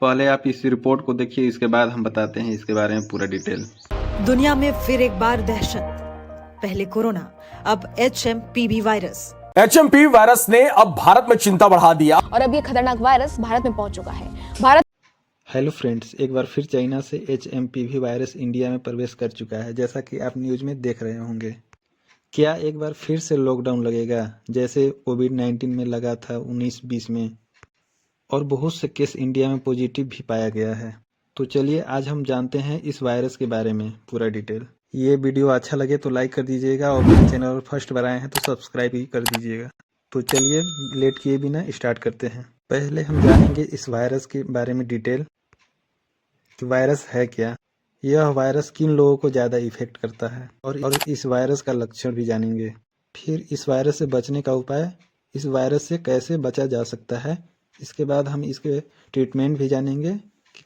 पहले आप इस रिपोर्ट को देखिए, इसके बाद हम बताते हैं इसके बारे में पूरा डिटेल। दुनिया में फिर एक बार दहशत। पहले कोरोना, अब HMPV वायरस। HMPV वायरस ने अब भारत में चिंता बढ़ा दिया और अब ये खतरनाक वायरस भारत में पहुंच चुका है। भारत हेलो फ्रेंड्स, एक बार फिर चाइना से HMPV वायरस इंडिया में प्रवेश कर चुका है, जैसा कि आप न्यूज़ में देख रहे होंगे। क्या एक बार फिर से लॉकडाउन लगेगा, जैसे कोविड-19 में लगा था 19-20 में? और बहुत से केस इंडिया में पॉजिटिव भी पाया गया है। तो चलिए आज हम जानते हैं इस वायरस के बारे में पूरा डिटेल। ये वीडियो अच्छा लगे तो लाइक कर दीजिएगा और मेरे चैनल पर फर्स्ट बार आए हैं तो सब्सक्राइब भी कर दीजिएगा। तो चलिए लेट किए बिना स्टार्ट करते हैं। पहले हम जानेंगे इस वायरस के बारे में डिटेल कि वायरस है क्या, यह वायरस किन लोगों को ज़्यादा इफेक्ट करता है और इस वायरस का लक्षण भी जानेंगे। फिर इस वायरस से बचने का उपाय, इस वायरस से कैसे बचा जा सकता है। इसके बाद हम इसके ट्रीटमेंट भी जानेंगे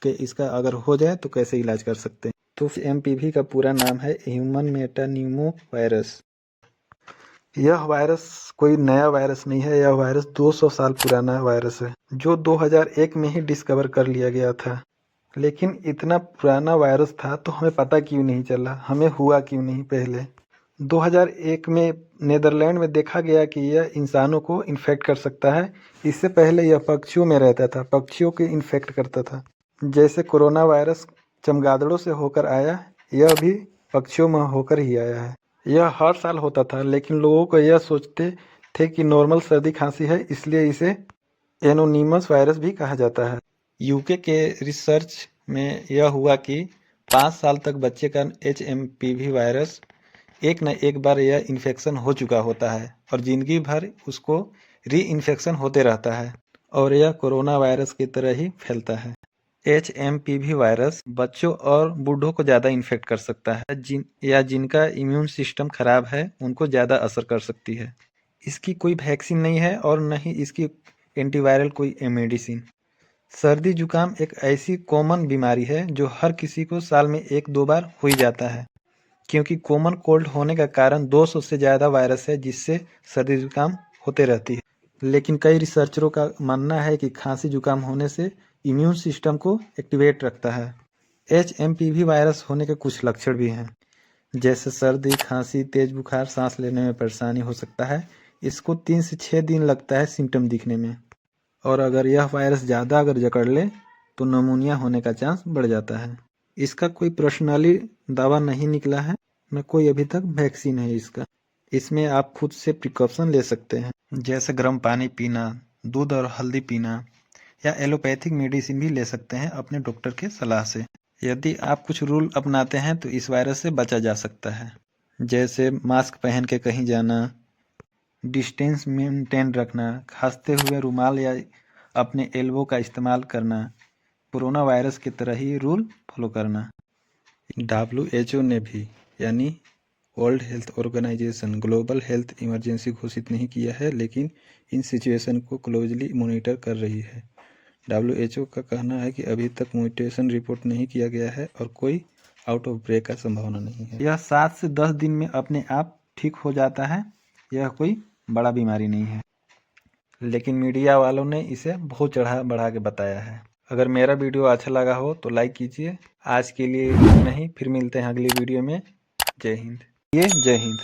कि इसका अगर हो जाए तो कैसे इलाज कर सकते हैं। तो MPV का पूरा नाम है ह्यूमन मेटान्यूमो वायरस। यह वायरस कोई नया वायरस नहीं है, यह वायरस 200 साल पुराना वायरस है जो 2001 में ही डिस्कवर कर लिया गया था। लेकिन इतना पुराना वायरस था तो हमें पता क्यों नहीं चला, हमें हुआ क्यों नहीं पहले। 2001 में नीदरलैंड में देखा गया कि यह इंसानों को इन्फेक्ट कर सकता है। इससे पहले यह पक्षियों में रहता था, पक्षियों को इन्फेक्ट करता था। जैसे कोरोना वायरस चमगादड़ों से होकर आया, यह भी पक्षियों में होकर ही आया है। यह हर साल होता था, लेकिन लोगों को यह सोचते थे कि नॉर्मल सर्दी खांसी है, इसलिए इसे एनोनिमस वायरस भी कहा जाता है। यूके के रिसर्च में यह हुआ कि 5 साल तक बच्चे का HMPV वायरस एक न एक बार यह इन्फेक्शन हो चुका होता है और ज़िंदगी भर उसको री इन्फेक्शन होते रहता है और यह कोरोना वायरस की तरह ही फैलता है। HMPV वायरस बच्चों और बूढ़ों को ज़्यादा इन्फेक्ट कर सकता है, जिनका इम्यून सिस्टम खराब है उनको ज़्यादा असर कर सकती है। इसकी कोई वैक्सीन नहीं है और न ही इसकी एंटीवायरल कोई मेडिसिन। सर्दी जुकाम एक ऐसी कॉमन बीमारी है जो हर किसी को साल में 1-2 बार हो ही जाता है, क्योंकि कॉमन कोल्ड होने का कारण 200 से ज़्यादा वायरस है जिससे सर्दी जुकाम होते रहती है। लेकिन कई रिसर्चरों का मानना है कि खांसी जुकाम होने से इम्यून सिस्टम को एक्टिवेट रखता है। HMPV वायरस होने के कुछ लक्षण भी हैं, जैसे सर्दी, खांसी, तेज बुखार, सांस लेने में परेशानी हो सकता है। इसको 3 से 6 दिन लगता है सिम्टम दिखने में, और अगर यह वायरस ज़्यादा अगर जकड़ ले तो निमोनिया होने का चांस बढ़ जाता है। इसका कोई पर्सनली दवा नहीं निकला है, न कोई अभी तक वैक्सीन है इसका। इसमें आप खुद से प्रिकॉशन ले सकते हैं, जैसे गर्म पानी पीना, दूध और हल्दी पीना, या एलोपैथिक मेडिसिन भी ले सकते हैं अपने डॉक्टर के सलाह से। यदि आप कुछ रूल अपनाते हैं तो इस वायरस से बचा जा सकता है, जैसे मास्क पहन के कहीं जाना, डिस्टेंस मेंटेन रखना, खांसते हुए रुमाल या अपने एल्बो का इस्तेमाल करना, कोरोना वायरस की तरह ही रूल फॉलो करना। WHO ने भी, यानी world health organisation, global health emergency घोषित नहीं किया है, लेकिन इन सिचुएशन को क्लोजली मॉनिटर कर रही है। WHO का कहना है कि अभी तक म्यूटेशन रिपोर्ट नहीं किया गया है और कोई आउट ऑफ ब्रेक का संभावना नहीं है। यह 7 से 10 दिन में अपने आप ठीक हो जाता है, यह कोई बड़ा बीमारी नहीं है, लेकिन मीडिया वालों ने इसे बहुत चढ़ा बढ़ा के बताया है। अगर मेरा वीडियो अच्छा लगा हो तो लाइक कीजिए। आज के लिए इतना ही, फिर मिलते हैं अगली वीडियो में। जय हिंद। ये जय हिंद।